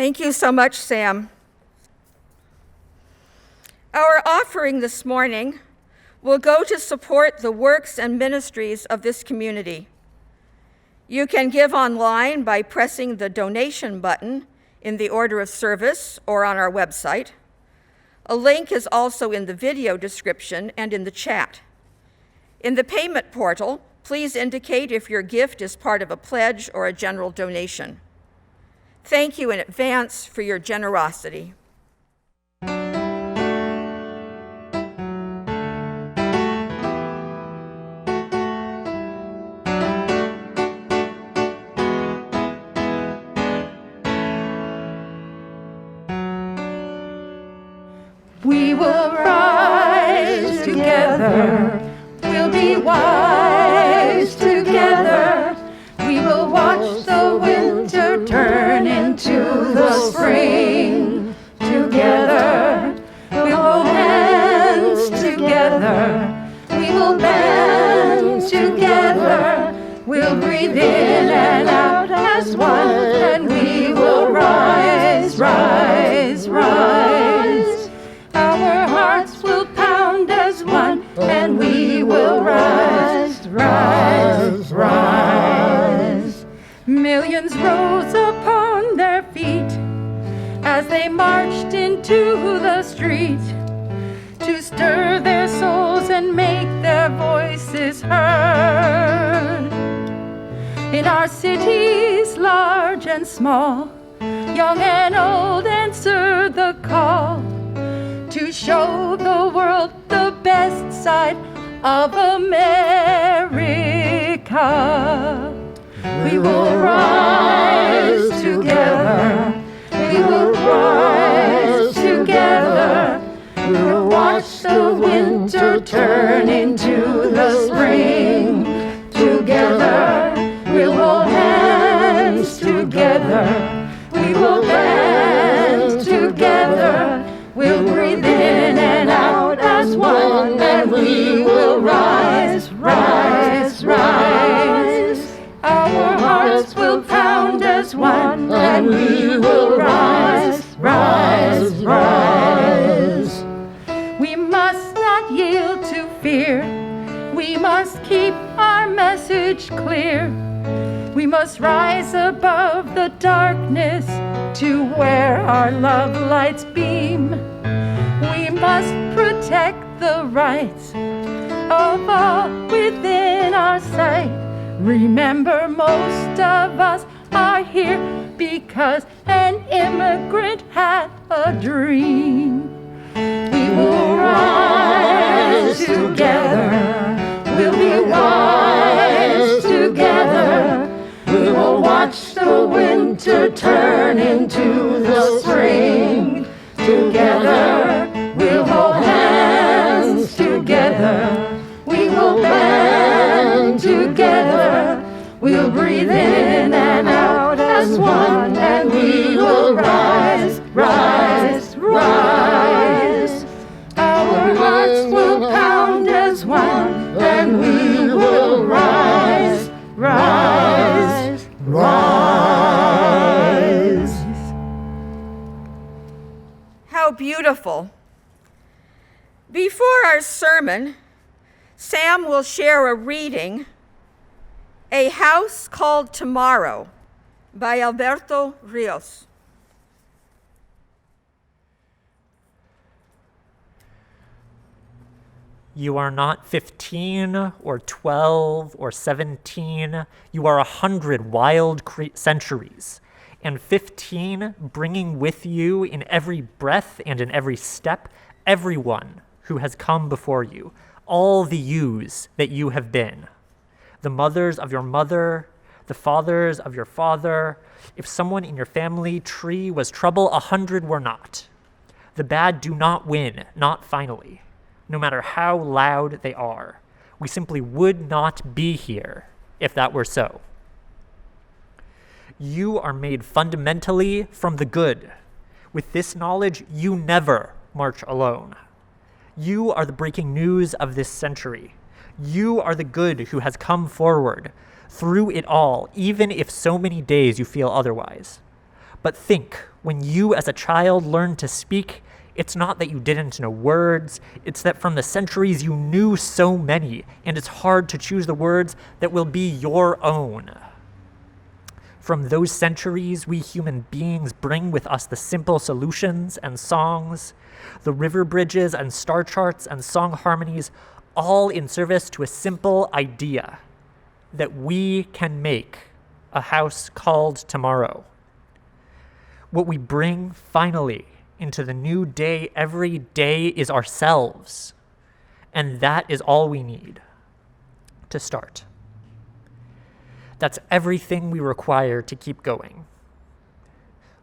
Thank you so much, Sam. Our offering this morning will go to support the works and ministries of this community. You can give online by pressing the donation button in the order of service or on our website. A link is also in the video description and in the chat. In the payment portal, please indicate if your gift is part of a pledge or a general donation. Thank you in advance for your generosity. We will rise together, we'll be wise together. We will watch the winter turn into the spring together. We'll hold hands together, we will band together. We'll breathe in and out as one, and we will rise, rise, rise. Our hearts will pound as one, and we will rise, rise, rise. Millions rose upon their feet as they marched into the street to stir their souls and make their voices heard. In our cities, large and small, young and old answered the call to show the world the best side of America. We will rise together, we will rise together. We'll watch the winter turn into the spring together. We'll hold hands together, we will band together. We'll breathe in and out as one, and we will rise, rise, rise. Our hearts will pound as one, and we will rise, rise, rise. We must not yield to fear, we must keep our message clear. We must rise above the darkness to where our love lights beam. We must protect the rights of all within our sight. Remember, most of us are here because an immigrant had a dream. We will rise together, we'll be wise together. We will watch the winter turn into the spring together. We'll hold hands together, we will band together. We'll breathe in and out as one, and we will rise, rise, rise. Our hearts will pound as one, and we will rise, rise, rise. How beautiful. Before our sermon, Sam will share a reading, A House Called Tomorrow, by Alberto Ríos. You are not 15 or 12 or 17. You are 100 wild centuries, and 15 bringing with you in every breath and in every step everyone who has come before you, all the yous that you have been, the mothers of your mother, the fathers of your father. If someone in your family tree was trouble, 100 were not. The bad do not win, not finally, no matter how loud they are. We simply would not be here if that were so. You are made fundamentally from the good. With this knowledge, you never march alone. You are the breaking news of this century. You are the good who has come forward through it all, even if so many days you feel otherwise. But think, when you as a child learned to speak, it's not that you didn't know words, it's that from the centuries you knew so many, and it's hard to choose the words that will be your own. From those centuries, we human beings bring with us the simple solutions and songs, the river bridges and star charts and song harmonies, all in service to a simple idea that we can make a house called tomorrow. What we bring finally into the new day every day is ourselves, and that is all we need to start. That's everything we require to keep going.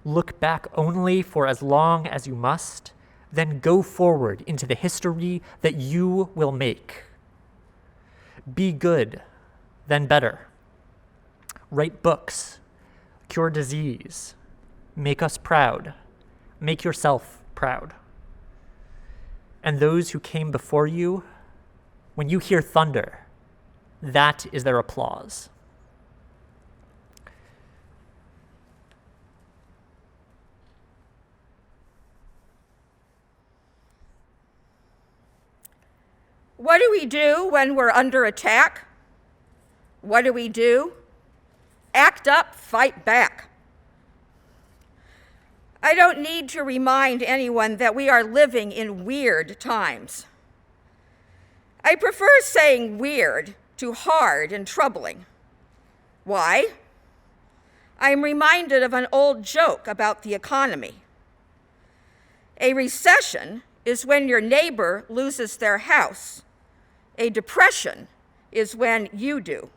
Look back only for as long as you must, then go forward into the history that you will make. Be good, then better. Write books, cure disease, make us proud, make yourself proud. And those who came before you, when you hear thunder, that is their applause. What do we do when we're under attack? What do we do? Act up, fight back. I don't need to remind anyone that we are living in weird times. I prefer saying weird to hard and troubling. Why? I'm reminded of an old joke about the economy. A recession is when your neighbor loses their house. A depression is when you do.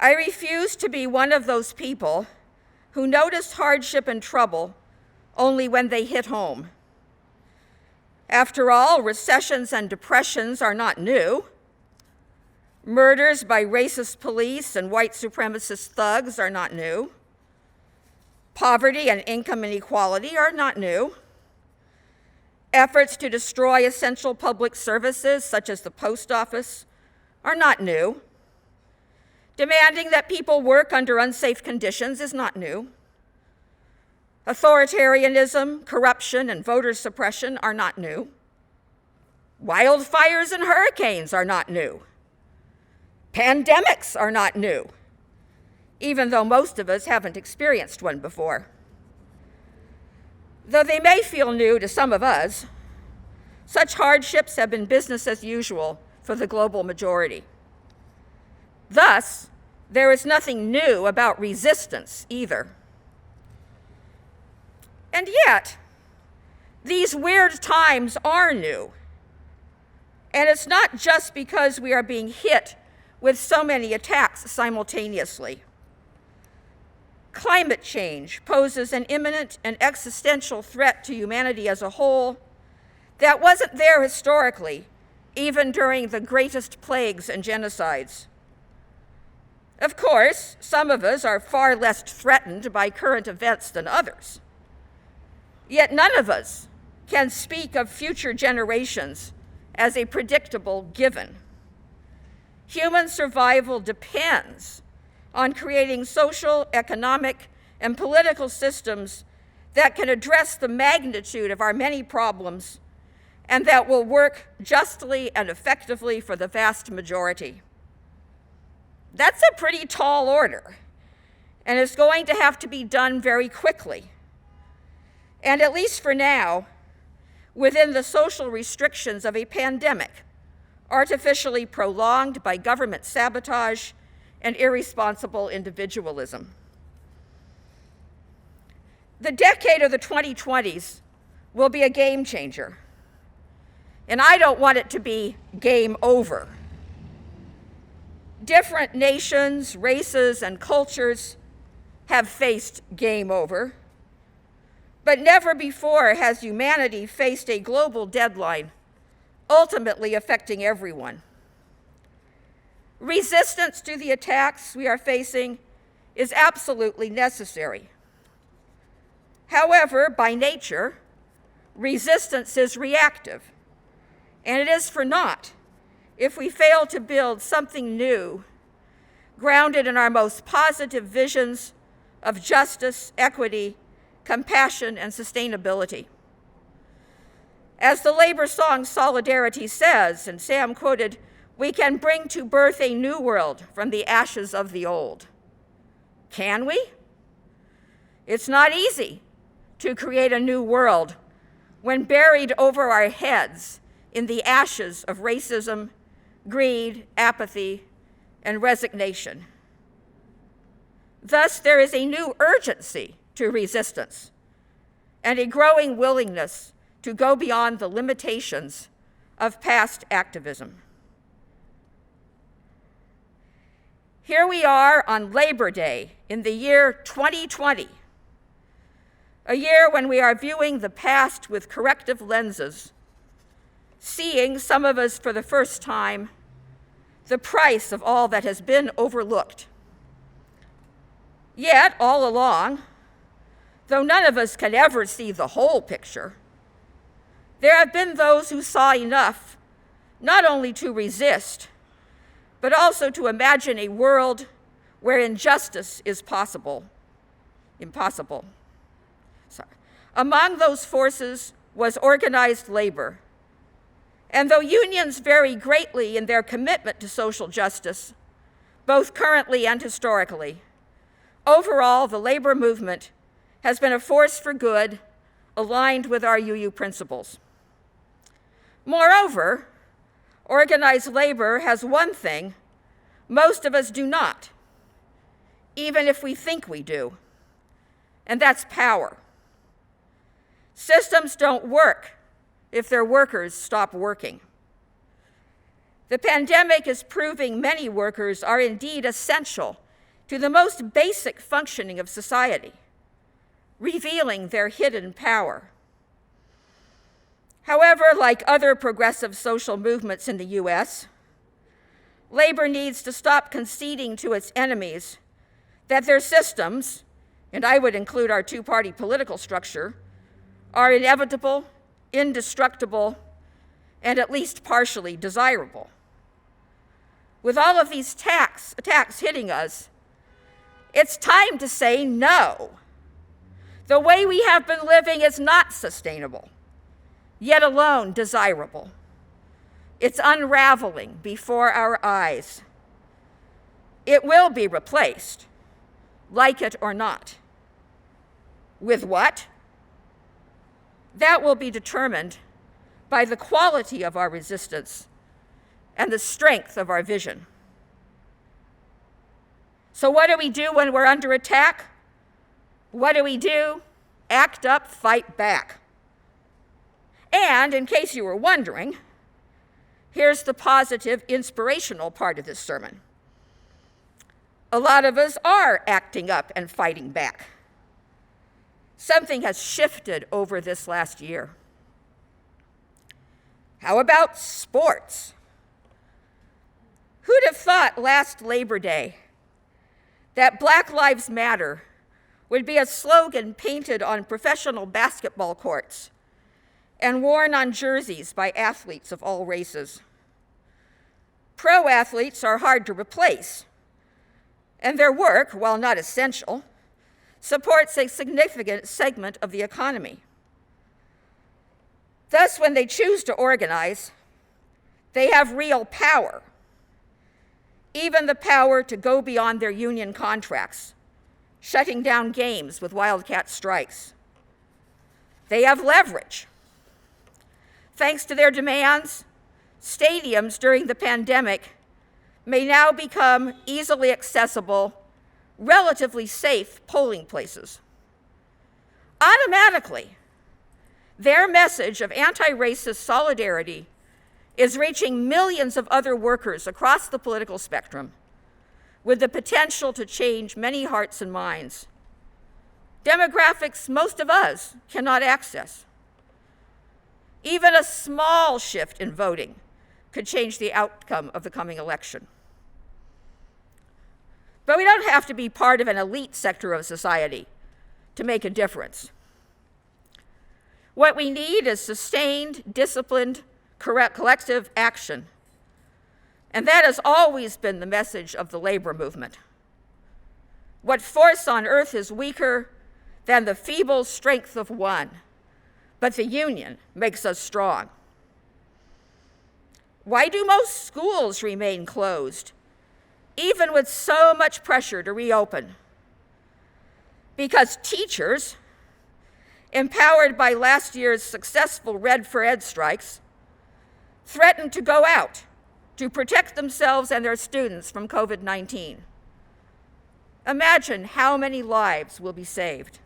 I refuse to be one of those people who notice hardship and trouble only when they hit home. After all, recessions and depressions are not new. Murders by racist police and white supremacist thugs are not new. Poverty and income inequality are not new. Efforts to destroy essential public services, such as the post office, are not new. Demanding that people work under unsafe conditions is not new. Authoritarianism, corruption, and voter suppression are not new. Wildfires and hurricanes are not new. Pandemics are not new, even though most of us haven't experienced one before. Though they may feel new to some of us, such hardships have been business as usual for the global majority. Thus, there is nothing new about resistance either. And yet, these weird times are new. And it's not just because we are being hit with so many attacks simultaneously. Climate change poses an imminent and existential threat to humanity as a whole that wasn't there historically, even during the greatest plagues and genocides. Of course, some of us are far less threatened by current events than others. Yet none of us can speak of future generations as a predictable given. Human survival depends on creating social, economic, and political systems that can address the magnitude of our many problems and that will work justly and effectively for the vast majority. That's a pretty tall order, and it's going to have to be done very quickly. And at least for now, within the social restrictions of a pandemic, artificially prolonged by government sabotage and irresponsible individualism. The decade of the 2020s will be a game changer, and I don't want it to be game over. Different nations, races, and cultures have faced game over, but never before has humanity faced a global deadline, ultimately affecting everyone. Resistance to the attacks we are facing is absolutely necessary. However, by nature, resistance is reactive, and it is for naught if we fail to build something new, grounded in our most positive visions of justice, equity, compassion, and sustainability. As the labor song Solidarity says, and Sam quoted, "We can bring to birth a new world from the ashes of the old." Can we? It's not easy to create a new world when buried over our heads in the ashes of racism, greed, apathy, and resignation. Thus, there is a new urgency to resistance and a growing willingness to go beyond the limitations of past activism. Here we are on Labor Day in the year 2020, a year when we are viewing the past with corrective lenses, seeing, some of us for the first time, the price of all that has been overlooked. Yet, all along, though none of us can ever see the whole picture, there have been those who saw enough not only to resist, but also to imagine a world where injustice is impossible. Among those forces was organized labor. And though unions vary greatly in their commitment to social justice, both currently and historically, overall, the labor movement has been a force for good, aligned with our UU principles. Moreover, organized labor has one thing most of us do not, even if we think we do, and that's power. Systems don't work if their workers stop working. The pandemic is proving many workers are indeed essential to the most basic functioning of society, revealing their hidden power. However, like other progressive social movements in the US, labor needs to stop conceding to its enemies that their systems, and I would include our two-party political structure, are inevitable, indestructible, and at least partially desirable. With all of these attacks hitting us, it's time to say no. The way we have been living is not sustainable, yet alone desirable. It's unraveling before our eyes. It will be replaced, like it or not. With what? That will be determined by the quality of our resistance and the strength of our vision. So what do we do when we're under attack? What do? Act up, fight back. And in case you were wondering, here's the positive, inspirational part of this sermon. A lot of us are acting up and fighting back. Something has shifted over this last year. How about sports? Who'd have thought last Labor Day that Black Lives Matter would be a slogan painted on professional basketball courts and worn on jerseys by athletes of all races? Pro athletes are hard to replace, and their work, while not essential, supports a significant segment of the economy. Thus, when they choose to organize, they have real power, even the power to go beyond their union contracts, shutting down games with wildcat strikes. They have leverage. Thanks to their demands, stadiums during the pandemic may now become easily accessible, relatively safe polling places. Automatically, their message of anti-racist solidarity is reaching millions of other workers across the political spectrum with the potential to change many hearts and minds. Demographics most of us cannot access. Even a small shift in voting could change the outcome of the coming election. But we don't have to be part of an elite sector of society to make a difference. What we need is sustained, disciplined, collective action. And that has always been the message of the labor movement. What force on earth is weaker than the feeble strength of one? But the union makes us strong. Why do most schools remain closed, even with so much pressure to reopen? Because teachers, empowered by last year's successful Red for Ed strikes, threatened to go out to protect themselves and their students from COVID-19. Imagine how many lives will be saved.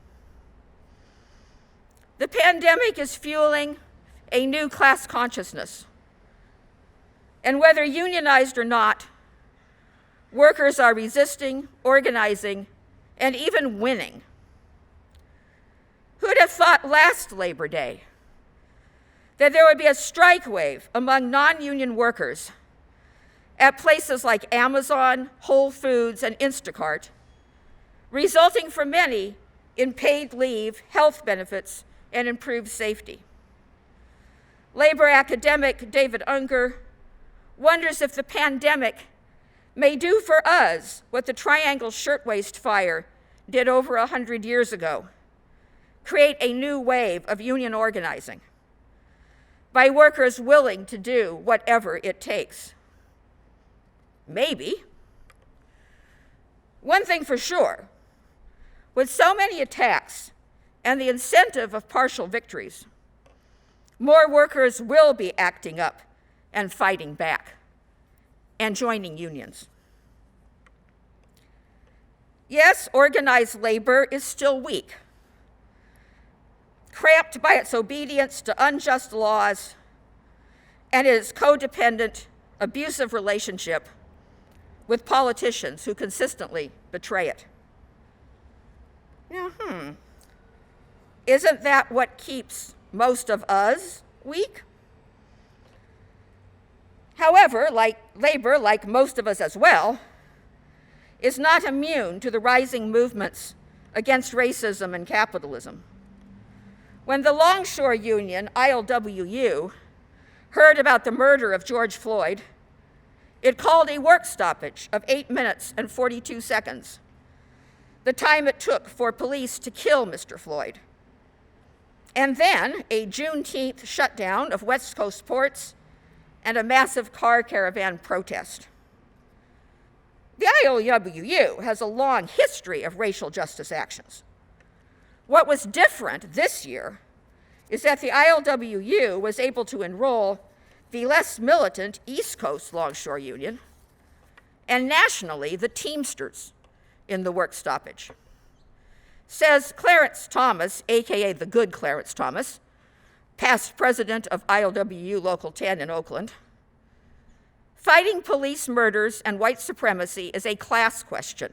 The pandemic is fueling a new class consciousness. And whether unionized or not, workers are resisting, organizing, and even winning. Who'd have thought last Labor Day that there would be a strike wave among non-union workers at places like Amazon, Whole Foods, and Instacart, resulting for many in paid leave, health benefits, and improved safety? Labor academic David Unger wonders if the pandemic may do for us what the Triangle Shirtwaist Fire did over 100 years ago: create a new wave of union organizing by workers willing to do whatever it takes. Maybe. One thing for sure, with so many attacks and the incentive of partial victories, more workers will be acting up and fighting back and joining unions. Yes, organized labor is still weak, cramped by its obedience to unjust laws and its codependent, abusive relationship with politicians who consistently betray it. Now, isn't that what keeps most of us weak? However, labor, like most of us as well, is not immune to the rising movements against racism and capitalism. When the Longshore Union, ILWU, heard about the murder of George Floyd, it called a work stoppage of 8 minutes and 42 seconds, the time it took for police to kill Mr. Floyd. And then a Juneteenth shutdown of West Coast ports and a massive car caravan protest. The ILWU has a long history of racial justice actions. What was different this year is that the ILWU was able to enroll the less militant East Coast Longshore Union and nationally the Teamsters in the work stoppage. Says Clarence Thomas, AKA the good Clarence Thomas, past president of ILWU Local 10 in Oakland, fighting police murders and white supremacy is a class question.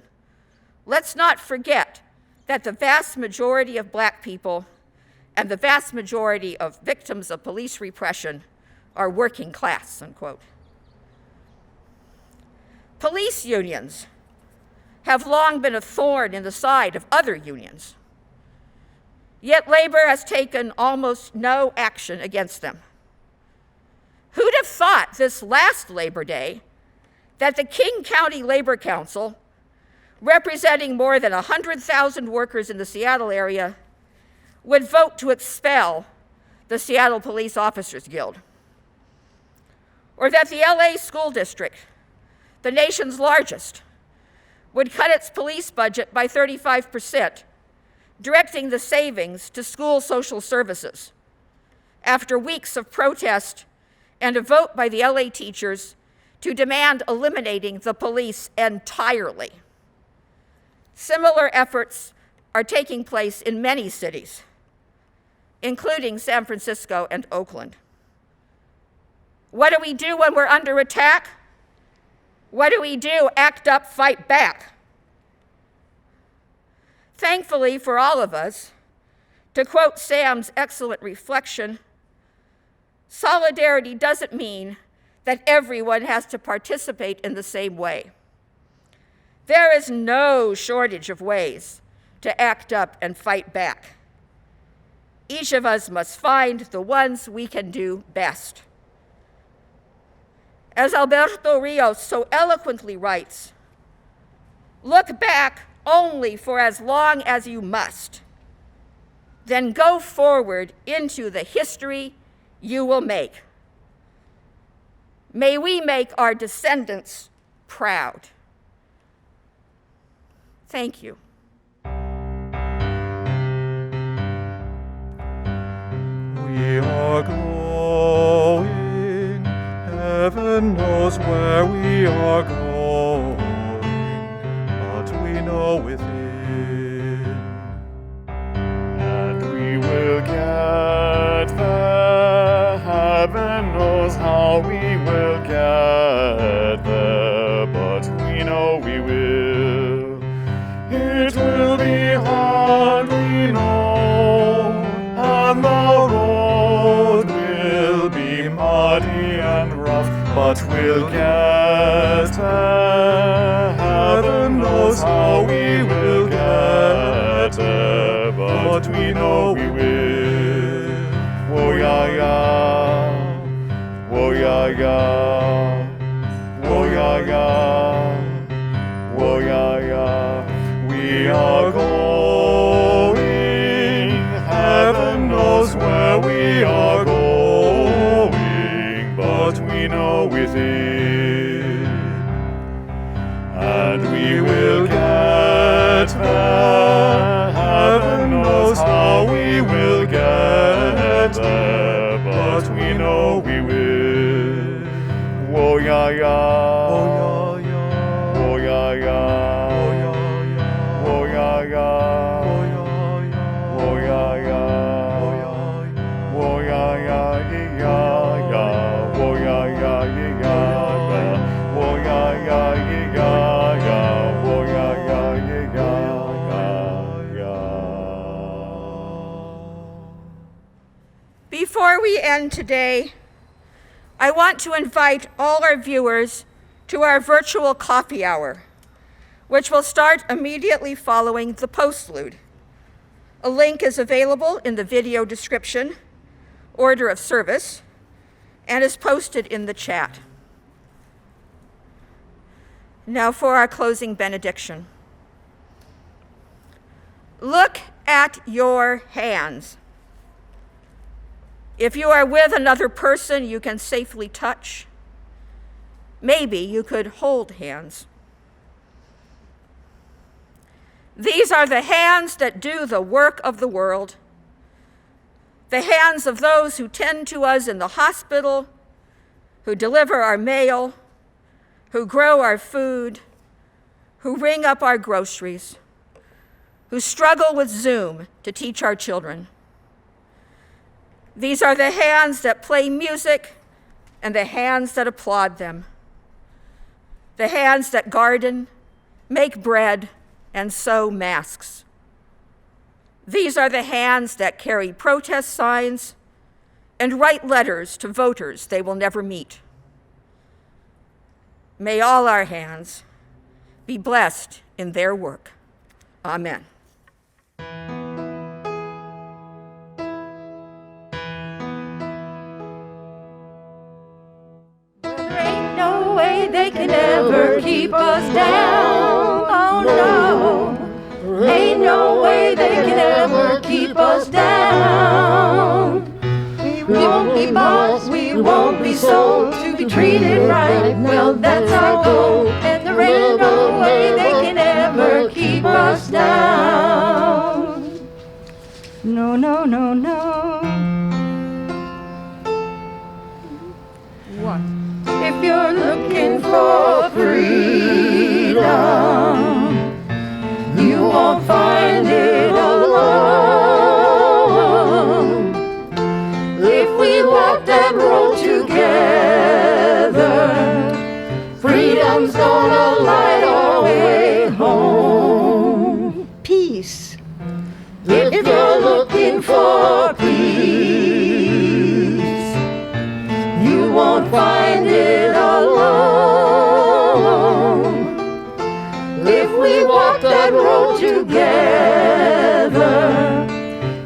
Let's not forget that the vast majority of Black people and the vast majority of victims of police repression are working class, unquote. Police unions have long been a thorn in the side of other unions, yet labor has taken almost no action against them. Who'd have thought this last Labor Day that the King County Labor Council, representing more than 100,000 workers in the Seattle area, would vote to expel the Seattle Police Officers Guild? Or that the LA School District, the nation's largest, would cut its police budget by 35%, directing the savings to school social services, after weeks of protest and a vote by the LA teachers to demand eliminating the police entirely. Similar efforts are taking place in many cities, including San Francisco and Oakland. What do we do when we're under attack? What do we do? Act up, fight back. Thankfully for all of us, to quote Sam's excellent reflection, solidarity doesn't mean that everyone has to participate in the same way. There is no shortage of ways to act up and fight back. Each of us must find the ones we can do best. As Alberto Ríos so eloquently writes, look back only for as long as you must, then go forward into the history you will make. May we make our descendants proud. Thank you. We are going, heaven knows where we are going, but we know within, and we will get there. Heaven knows how we will get there, but we know we will. It will be hard, we know, and the road will be muddy and rough, but we'll get there. Heaven knows how we will get there, but we know we will. Woyaya, woyaya, woyaya, woyaya. We are going, heaven knows where we are going, but we know within, and we will get there. Heaven knows how we will get there, but we know we will. Woyaya, woyaya, woyaya, woyaya, woyaya, woyaya, yaya, woyaya, yaya, woyaya, yaya, woyaya, yaya. Before we end today, I want to invite all our viewers to our virtual coffee hour, which will start immediately following the postlude. A link is available in the video description, order of service, and is posted in the chat. Now for our closing benediction. Look at your hands. If you are with another person you can safely touch, maybe you could hold hands. These are the hands that do the work of the world, the hands of those who tend to us in the hospital, who deliver our mail, who grow our food, who ring up our groceries, who struggle with Zoom to teach our children. These are the hands that play music and the hands that applaud them, the hands that garden, make bread, and sew masks. These are the hands that carry protest signs and write letters to voters they will never meet. May all our hands be blessed in their work. Amen. There ain't no way they can ever keep us down. Oh no. Ain't no way they can ever keep us down. We won't be bought, we won't be sold, to be treated right, well that's our goal. And there ain't no way they can ever keep us down. No, no, no, no. One. If you're looking for freedom, you won't find it alone. If we walk that road together, freedom's gonna light our way home. Peace. If you're looking for peace, you won't find it alone. If we walk that road together,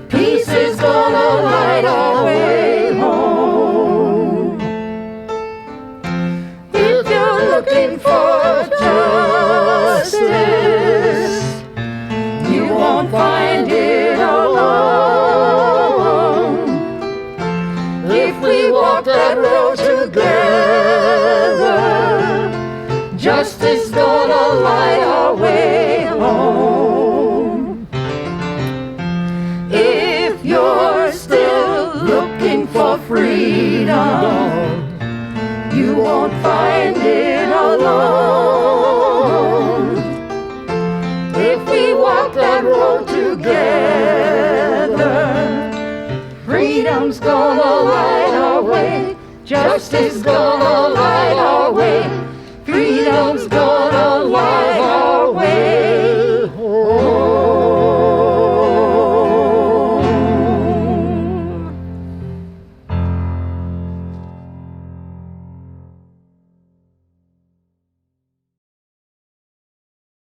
peace is gonna light our way home. If you're looking for justice, freedom. You won't find it alone. If we walk that road together, freedom's gonna light our way. Justice gonna light our way. Freedom's gonna